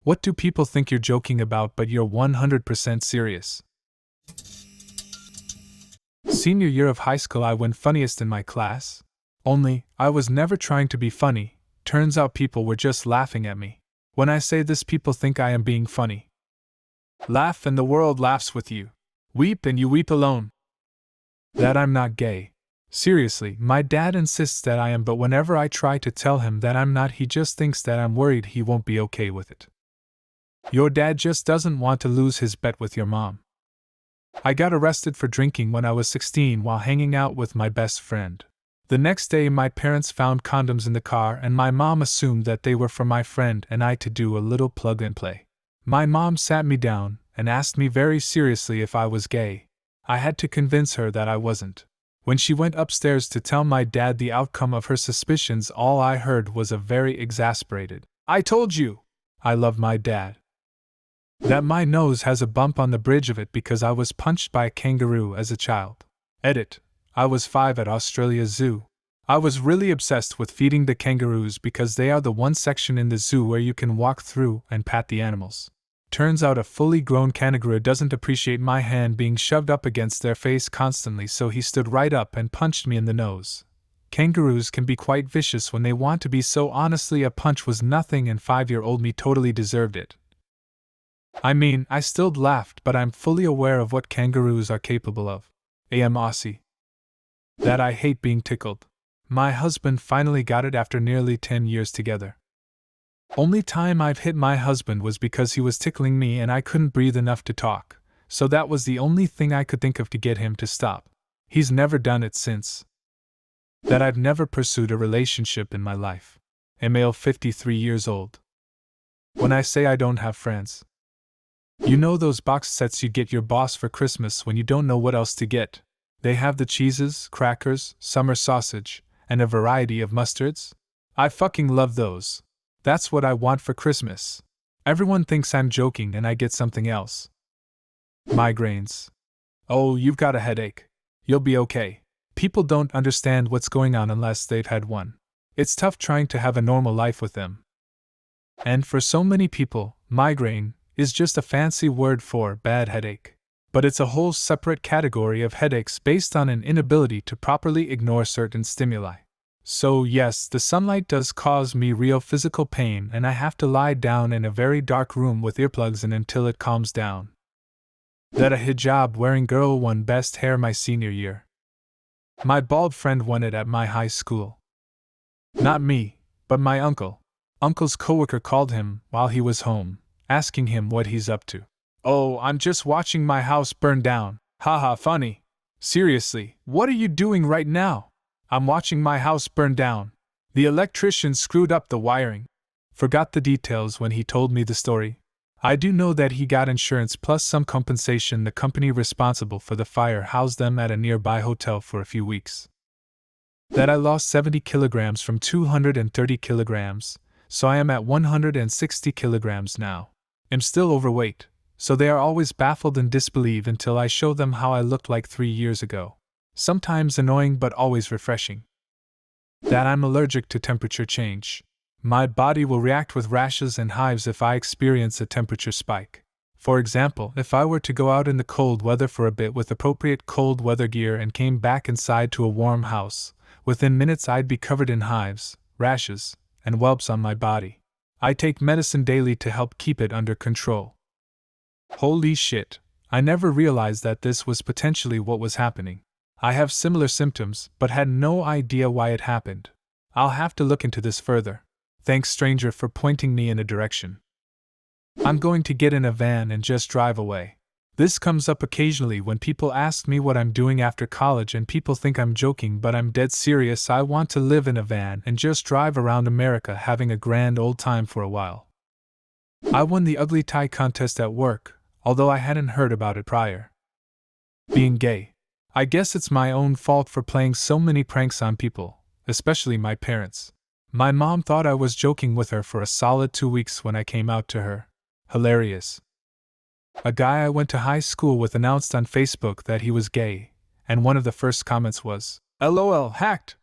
What do people think you're joking about but you're 100% serious? Senior year of high school I went funniest in my class. Only, I was never trying to be funny, turns out people were just laughing at me. When I say this people think I am being funny. Laugh and the world laughs with you. Weep and you weep alone. That I'm not gay. Seriously, my dad insists that I am, but whenever I try to tell him that I'm not, he just thinks that I'm worried he won't be okay with it. Your dad just doesn't want to lose his bet with your mom. I got arrested for drinking when I was 16 while hanging out with my best friend. The next day my parents found condoms in the car and my mom assumed that they were for my friend and I to do a little plug and play. My mom sat me down and asked me very seriously if I was gay. I had to convince her that I wasn't. When she went upstairs to tell my dad the outcome of her suspicions, all I heard was a very exasperated, "I told you!" I love my dad. That my nose has a bump on the bridge of it because I was punched by a kangaroo as a child. Edit. I was 5 at Australia Zoo. I was really obsessed with feeding the kangaroos because they are the one section in the zoo where you can walk through and pat the animals. Turns out a fully grown kangaroo doesn't appreciate my hand being shoved up against their face constantly, so he stood right up and punched me in the nose. Kangaroos can be quite vicious when they want to be, so honestly a punch was nothing and 5-year-old me totally deserved it. I mean, I still laughed, but I'm fully aware of what kangaroos are capable of. Am Aussie. That I hate being tickled. My husband finally got it after nearly 10 years together. Only time I've hit my husband was because he was tickling me and I couldn't breathe enough to talk, so that was the only thing I could think of to get him to stop. He's never done it since. That I've never pursued a relationship in my life. A male 53 years old. When I say I don't have friends. You know those box sets you get your boss for Christmas when you don't know what else to get? They have the cheeses, crackers, summer sausage, and a variety of mustards? I fucking love those. That's what I want for Christmas. Everyone thinks I'm joking and I get something else. Migraines. Oh, you've got a headache. You'll be okay. People don't understand what's going on unless they've had one. It's tough trying to have a normal life with them. And for so many people, migraine is just a fancy word for bad headache. But it's a whole separate category of headaches based on an inability to properly ignore certain stimuli. So yes, the sunlight does cause me real physical pain and I have to lie down in a very dark room with earplugs in until it calms down. That a hijab-wearing girl won best hair my senior year. My bald friend won it at my high school. Not me, but my uncle. Uncle's coworker called him while he was home, asking him what he's up to. "Oh, I'm just watching my house burn down. Haha, funny. Seriously, what are you doing right now?" "I'm watching my house burn down. The electrician screwed up the wiring." Forgot the details when he told me the story. I do know that he got insurance plus some compensation. The company responsible for the fire housed them at a nearby hotel for a few weeks. That I lost 70 kilograms from 230 kilograms, so I am at 160 kilograms now. I'm still overweight, so they are always baffled and disbelieve until I show them how I looked like 3 years ago. Sometimes annoying but always refreshing. That I'm allergic to temperature change. My body will react with rashes and hives if I experience a temperature spike. For example, if I were to go out in the cold weather for a bit with appropriate cold weather gear and came back inside to a warm house, within minutes I'd be covered in hives, rashes, and whelps on my body. I take medicine daily to help keep it under control. Holy shit, I never realized that this was potentially what was happening. I have similar symptoms, but had no idea why it happened. I'll have to look into this further. Thanks, stranger, for pointing me in a direction. I'm going to get in a van and just drive away. This comes up occasionally when people ask me what I'm doing after college and people think I'm joking, but I'm dead serious. I want to live in a van and just drive around America having a grand old time for a while. I won the ugly tie contest at work, although I hadn't heard about it prior. Being gay. I guess it's my own fault for playing so many pranks on people, especially my parents. My mom thought I was joking with her for a solid 2 weeks when I came out to her. Hilarious. A guy I went to high school with announced on Facebook that he was gay, and one of the first comments was, "LOL, hacked."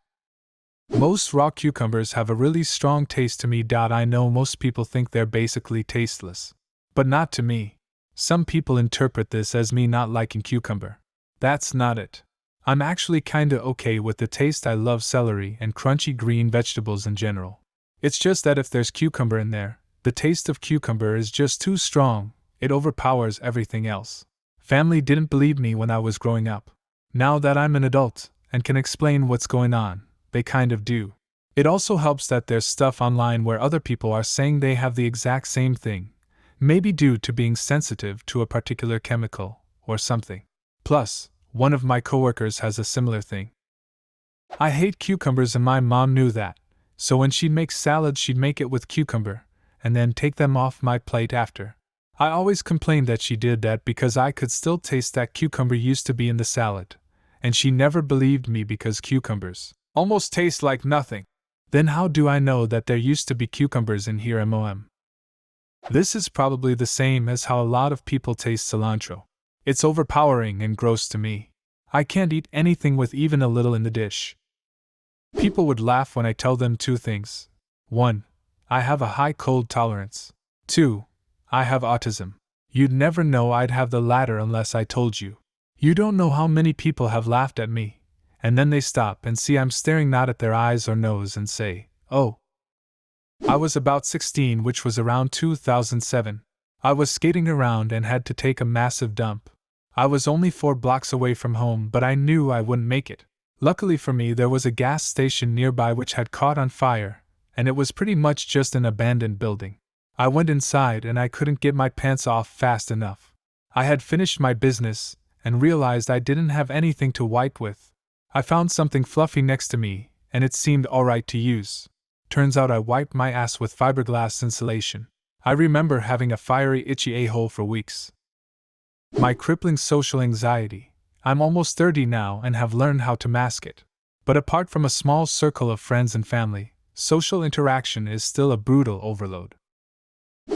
Most raw cucumbers have a really strong taste to me. I know most people think they're basically tasteless. But not to me. Some people interpret this as me not liking cucumber. That's not it. I'm actually kinda okay with the taste. I love celery and crunchy green vegetables in general. It's just that if there's cucumber in there, the taste of cucumber is just too strong, it overpowers everything else. Family didn't believe me when I was growing up. Now that I'm an adult and can explain what's going on, they kind of do. It also helps that there's stuff online where other people are saying they have the exact same thing, maybe due to being sensitive to a particular chemical or something. Plus, one of my coworkers has a similar thing. I hate cucumbers and my mom knew that, so when she'd make salad she'd make it with cucumber, and then take them off my plate after. I always complained that she did that because I could still taste that cucumber used to be in the salad, and she never believed me because cucumbers almost taste like nothing. Then how do I know that there used to be cucumbers in here? This is probably the same as how a lot of people taste cilantro. It's overpowering and gross to me. I can't eat anything with even a little in the dish. People would laugh when I tell them two things. 1. I have a high cold tolerance. 2. I have autism. You'd never know I'd have the latter unless I told you. You don't know how many people have laughed at me, and then they stop and see I'm staring not at their eyes or nose and say, "Oh." I was about 16, which was around 2007. I was skating around and had to take a massive dump. I was only 4 blocks away from home, but I knew I wouldn't make it. Luckily for me, there was a gas station nearby which had caught on fire, and it was pretty much just an abandoned building. I went inside and I couldn't get my pants off fast enough. I had finished my business and realized I didn't have anything to wipe with. I found something fluffy next to me, and it seemed alright to use. Turns out I wiped my ass with fiberglass insulation. I remember having a fiery, itchy a-hole for weeks. My crippling social anxiety. I'm almost 30 now and have learned how to mask it. But apart from a small circle of friends and family, social interaction is still a brutal overload.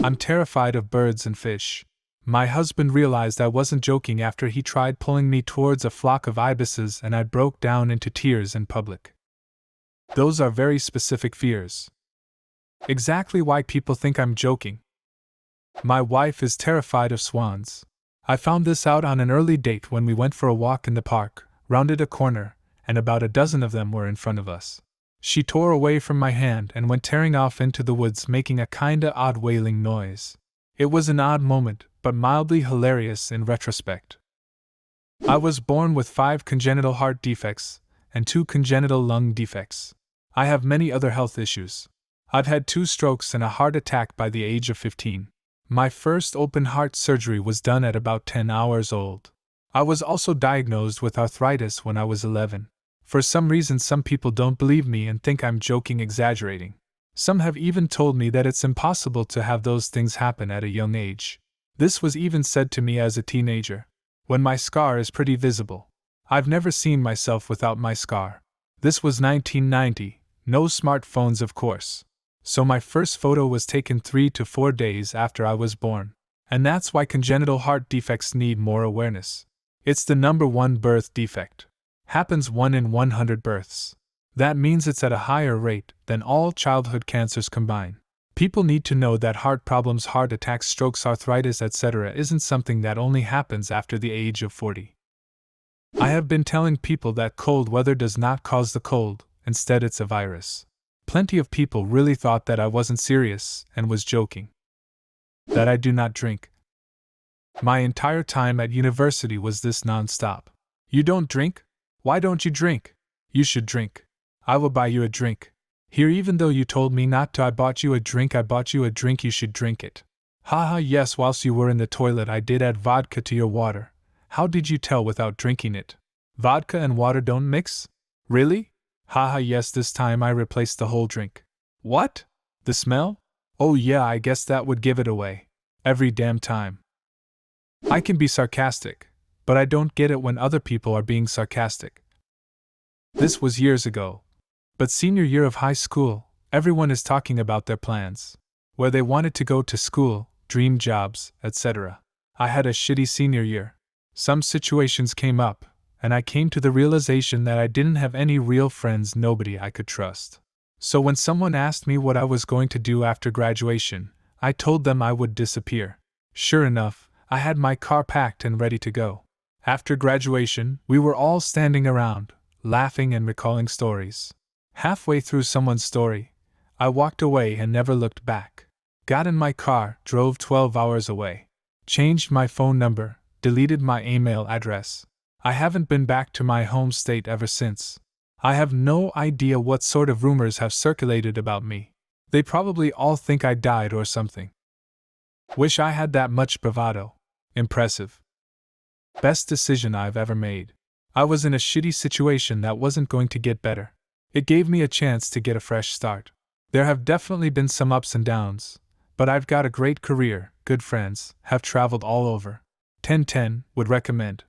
I'm terrified of birds and fish. My husband realized I wasn't joking after he tried pulling me towards a flock of ibises and I broke down into tears in public. Those are very specific fears. Exactly why people think I'm joking. My wife is terrified of swans. I found this out on an early date when we went for a walk in the park, rounded a corner, and about a dozen of them were in front of us. She tore away from my hand and went tearing off into the woods, making a kinda odd wailing noise. It was an odd moment, but mildly hilarious in retrospect. I was born with 5 congenital heart defects and 2 congenital lung defects. I have many other health issues. I've had 2 strokes and a heart attack by the age of 15. My first open heart surgery was done at about 10 hours old. I was also diagnosed with arthritis when I was 11. For some reason, some people don't believe me and think I'm joking, exaggerating. Some have even told me that it's impossible to have those things happen at a young age. This was even said to me as a teenager. When my scar is pretty visible. I've never seen myself without my scar. This was 1990, no smartphones of course. So my first photo was taken 3 to 4 days after I was born. And that's why congenital heart defects need more awareness. It's the number 1 birth defect. Happens 1 in 100 births. That means it's at a higher rate than all childhood cancers combined. People need to know that heart problems, heart attacks, strokes, arthritis, etc. isn't something that only happens after the age of 40. I have been telling people that cold weather does not cause the cold, instead it's a virus. Plenty of people really thought that I wasn't serious and was joking. That I do not drink. My entire time at university was this non-stop. You don't drink? Why don't you drink? You should drink. I will buy you a drink. Here, even though you told me not to, I bought you a drink, you should drink it. Haha, yes, whilst you were in the toilet I did add vodka to your water. How did you tell without drinking it? Vodka and water don't mix? Really? Haha, yes, this time I replaced the whole drink. What? The smell? Oh yeah, I guess that would give it away. Every damn time. I can be sarcastic, but I don't get it when other people are being sarcastic. This was years ago. But senior year of high school, everyone is talking about their plans. Where they wanted to go to school, dream jobs, etc. I had a shitty senior year. Some situations came up, and I came to the realization that I didn't have any real friends, nobody I could trust. So when someone asked me what I was going to do after graduation, I told them I would disappear. Sure enough, I had my car packed and ready to go. After graduation, we were all standing around, laughing and recalling stories. Halfway through someone's story, I walked away and never looked back. Got in my car, drove 12 hours away. Changed my phone number, deleted my email address. I haven't been back to my home state ever since. I have no idea what sort of rumors have circulated about me. They probably all think I died or something. Wish I had that much bravado. Impressive. Best decision I've ever made. I was in a shitty situation that wasn't going to get better. It gave me a chance to get a fresh start. There have definitely been some ups and downs, but I've got a great career, good friends, have traveled all over. 10/10, would recommend.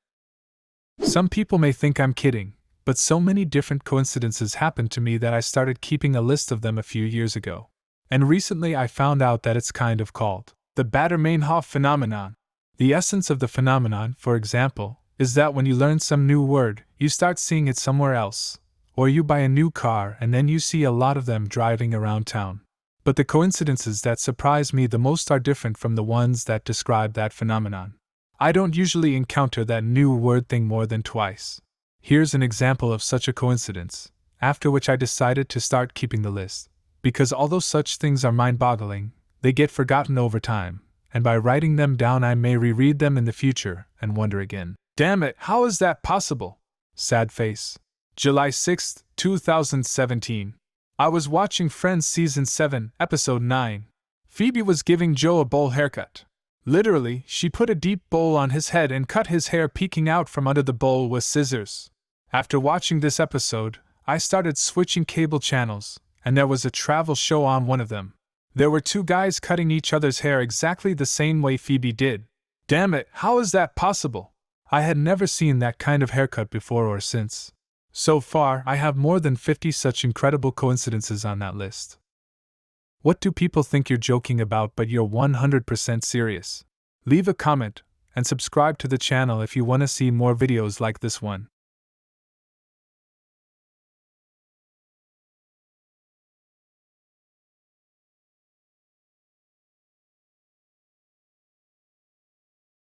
Some people may think I'm kidding, but so many different coincidences happened to me that I started keeping a list of them a few years ago. And recently I found out that it's kind of called the Baader-Meinhof phenomenon. The essence of the phenomenon, for example, is that when you learn some new word, you start seeing it somewhere else. Or you buy a new car and then you see a lot of them driving around town. But the coincidences that surprise me the most are different from the ones that describe that phenomenon. I don't usually encounter that new word thing more than twice. Here's an example of such a coincidence, after which I decided to start keeping the list. Because although such things are mind-boggling, they get forgotten over time, and by writing them down I may reread them in the future and wonder again. Damn it, how is that possible? Sad face. July 6, 2017. I was watching Friends Season 7, Episode 9. Phoebe was giving Joe a bowl haircut. Literally, she put a deep bowl on his head and cut his hair peeking out from under the bowl with scissors. After watching this episode, I started switching cable channels, and there was a travel show on one of them. There were two guys cutting each other's hair exactly the same way Phoebe did. Damn it, how is that possible? I had never seen that kind of haircut before or since. So far, I have more than 50 such incredible coincidences on that list. What do people think you're joking about but you're 100% serious? Leave a comment, and subscribe to the channel if you want to see more videos like this one.